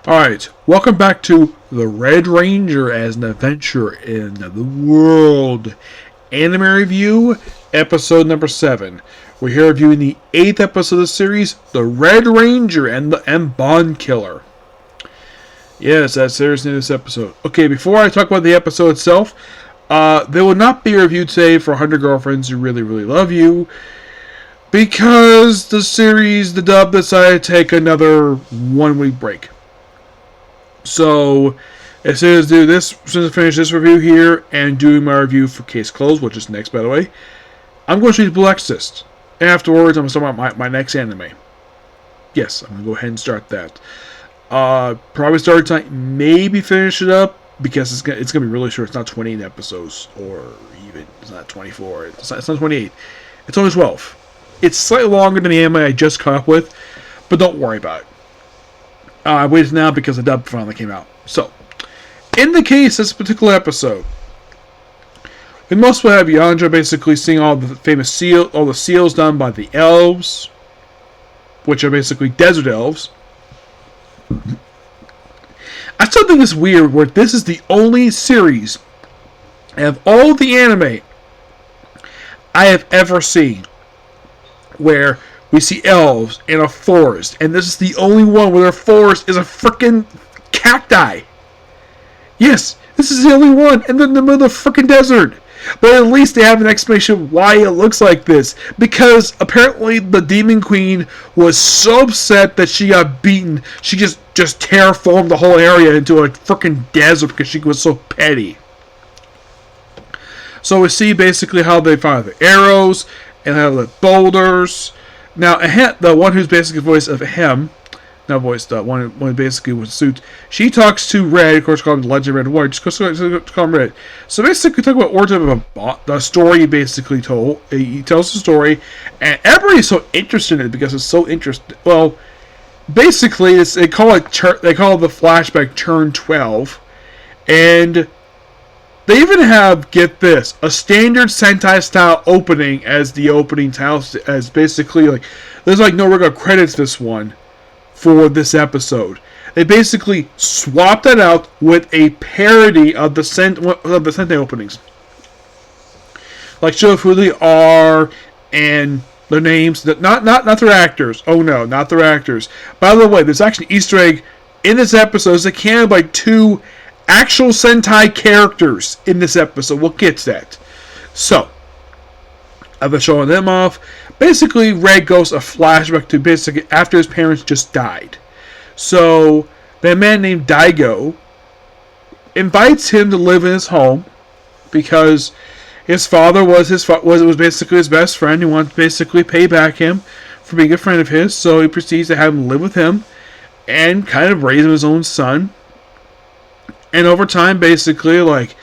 Alright, welcome back to The Red Ranger as an adventure in the world. Anime review, episode number 7. We're here reviewing the 8th episode of the series, The Red Ranger and Bondkiller. Yes, that's seriously this episode. Okay, before I talk about the episode itself, there will not be a review today for 100 Girlfriends Who Really, Really Love You, because the dub decided to take another 1 week break. So, as soon as I finish this review here and doing my review for Case Closed, which is next, by the way, I'm going to show you Blue Exorcist. Afterwards, I'm going to start about my next anime. Yes, I'm going to go ahead and start that. Probably start tonight, maybe finish it up, because it's going to be really short. It's not 28 episodes, or even, it's not 24, it's not 28. It's only 12. It's slightly longer than the anime I just caught up with, but don't worry about it. I waited now because the dub finally came out. So, in the case of this particular episode, we mostly have Yandra basically seeing all the famous seals done by the elves, which are basically desert elves. I still think it's weird where this is the only series of all the anime I have ever seen where we see elves in a forest, and this is the only one where their forest is a freaking cacti. Yes, this is the only one in the middle of the freaking desert. But at least they have an explanation why it looks like this. Because apparently the Demon Queen was so upset that she got beaten, she just terraformed the whole area into a freaking desert because she was so petty. So we see basically how they find the arrows and how the boulders. Now, the one who's basically the voice of him, not voice, the one who basically with suit, she talks to Red, of course, called him the Legend Red Warrior, just call him Red. So basically, talk about origin of the story he basically told. He tells the story, and everybody's so interested in it because it's so interesting. Well, basically, they call the flashback Turn 12, and they even have, get this, a standard Sentai style opening as the opening title, as basically like there's like no regular credits this one for this episode. They basically swapped that out with a parody of the Sentai openings, like show who they are and their names. Not their actors. Oh no, not their actors. By the way, there's actually an Easter egg in this episode. There's a cameo by 2 actual Sentai characters in this episode. We'll get to that. So, after showing them off, basically Red goes a flashback to basically after his parents just died. So, that man named Daigo invites him to live in his home because his father was basically his best friend. He wanted to basically pay back him for being a friend of his. So he proceeds to have him live with him and kind of raise him as his own son. And over time, basically, like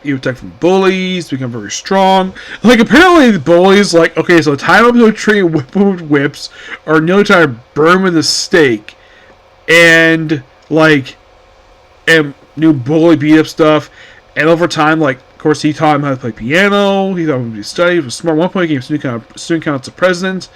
you attack from bullies, become very strong. Like, apparently the bullies, like, okay, so tie him up to a tree and whip him with whips, or nearly try to burn him with a stake. And, new bully beat up stuff. And over time, like, of course, he taught him how to play piano. He taught him to study. He was smart. At one point, he became student council president.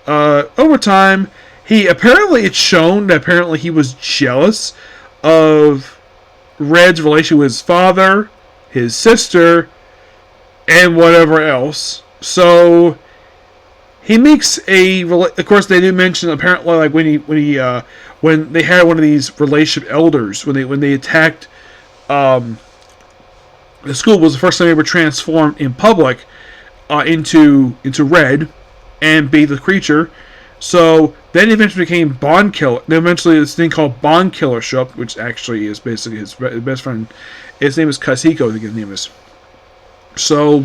Over time, it's shown that apparently he was jealous of Red's relationship with his father, his sister, and whatever else. So he makes of course, they do mention apparently like when they had one of these relationship elders when they attacked the school was the first time they were transformed in public into Red and beat the creature. So then he eventually became Bondkiller. Then eventually this thing called Bondkiller showed up, which actually is basically his best friend. His name is Kaziko, I think his name is. So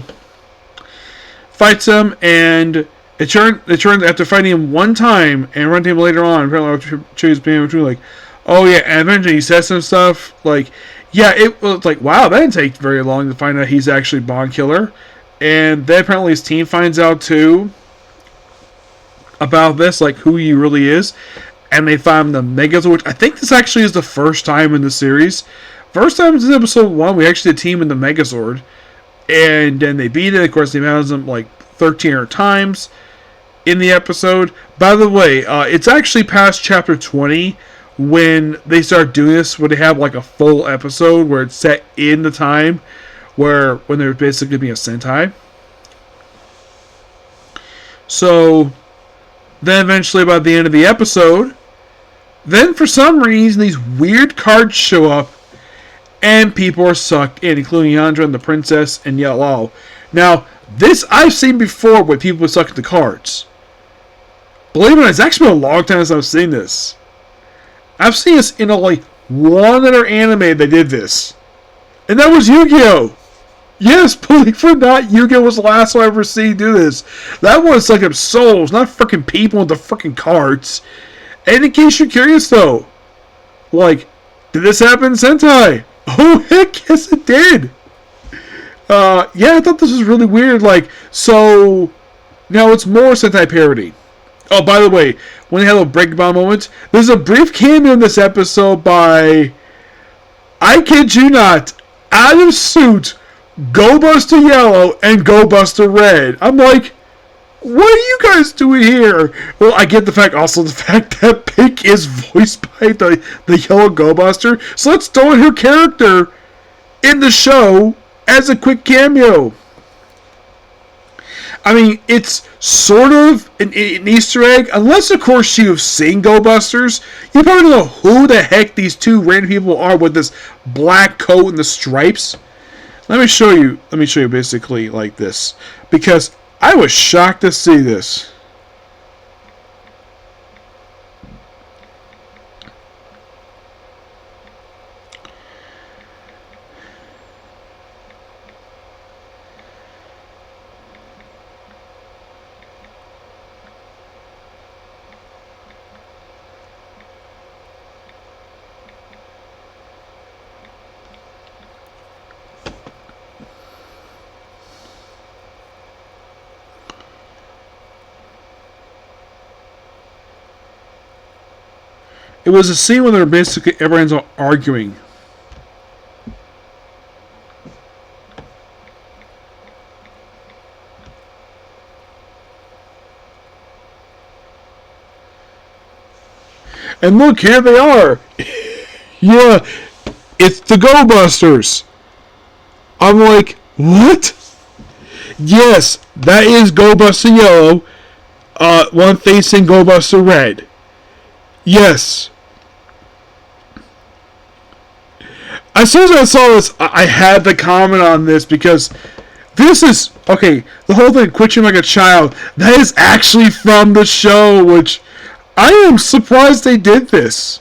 fights him, and it turns after fighting him one time and running him later on, apparently he's being like, oh yeah, and eventually he says some stuff like, yeah, it was like, wow, that didn't take very long to find out he's actually Bondkiller. And then apparently his team finds out too about this, like who he really is, and they find the Megazord, which I think this actually is the first time in the series. First time in episode 1, we actually had a team in the Megazord, and then they beat it. Of course, they mounted them like 13 times in the episode. By the way, it's actually past chapter 20, when they start doing this, where they have like a full episode where it's set in the time when they're basically being a Sentai. So then eventually by the end of the episode, then for some reason these weird cards show up and people are sucked in, including Yandra and the princess and Yellow. Now, this I've seen before with people sucking the cards. Believe it or not, it's actually been a long time since I've seen this. I've seen this in like one other anime that did this. And that was Yu-Gi-Oh! Yes, believe it or not, Yu-Gi-Oh! Was the last one I ever seen do this. That one's like souls, not freaking people with the freaking cards. And in case you're curious though, like, did this happen in Sentai? Oh heck yes it did! Yeah, I thought this was really weird. Like, so now it's more Sentai parody. Oh, by the way, when they had a breakdown moment, there's a brief cameo in this episode by, I kid you not, out of suit, Go Buster Yellow and Go Buster Red. I'm like, what are you guys doing here? Well, I get the fact, also the fact that Pink is voiced by the Yellow Go Buster, so let's throw in her character in the show as a quick cameo. I mean, it's sort of an Easter egg, unless of course you've seen Go Busters. You probably don't know who the heck these two random people are with this black coat and the stripes. Let me show you basically like this, because I was shocked to see this. It was a scene where they were basically everyone's arguing. And look, here they are. Yeah, it's the Go Busters. I'm like, what? Yes, that is Go Buster Yellow. One facing Go Buster Red. Yes. As soon as I saw this, I had to comment on this because this is, okay, the whole thing, Quit You Like a Child, that is actually from the show, which I am surprised they did this.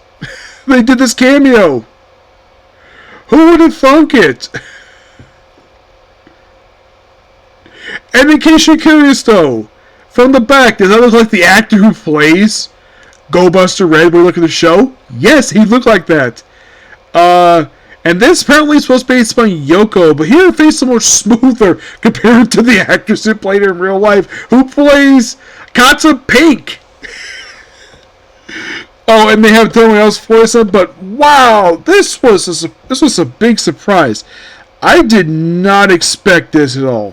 They did this cameo. Who would have thunk it? And in case you're curious though, from the back, does that look like the actor who plays Go Buster Red when we look at the show? Yes, he looked like that. And this apparently is supposed to be based on Yoko, but here her face is much smoother compared to the actress who played her in real life, who plays Katsa Pink. Oh, and they have someone else voice them, but wow, this was a big surprise. I did not expect this at all.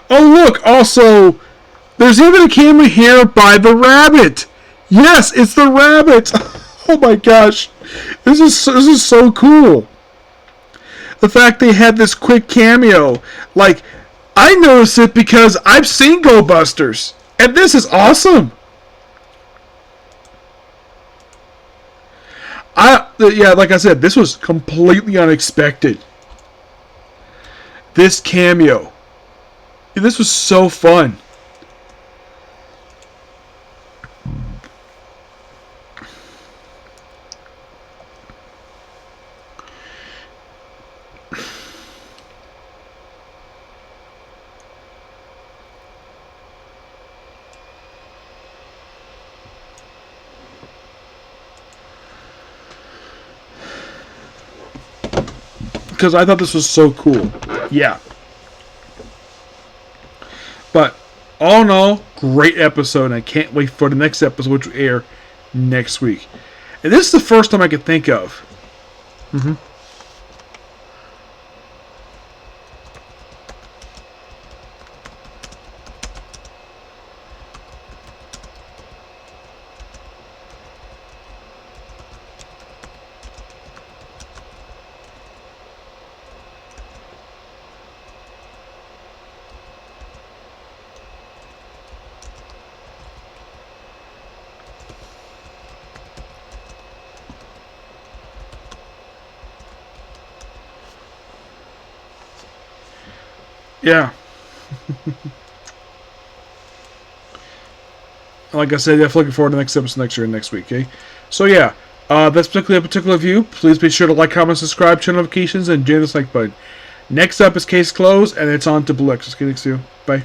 Oh look, also, there's even a camera here by the rabbit. Yes, it's the rabbit. Oh my gosh, this is so cool. The fact they had this quick cameo, like, I noticed it because I've seen Go Busters, and this is awesome. Yeah, like I said, this was completely unexpected. This cameo, this was so fun. Because I thought this was so cool. Yeah. But, all in all, great episode. And I can't wait for the next episode, which will air next week. And this is the first time I could think of. Yeah. Like I said, definitely looking forward to the next episode next week. Okay, so yeah, that's particularly a particular view. Please be sure to like, comment, subscribe, turn notifications, and jam this like button. Next up is Case Closed, and it's on to Blue X. Let's get next to you. Bye.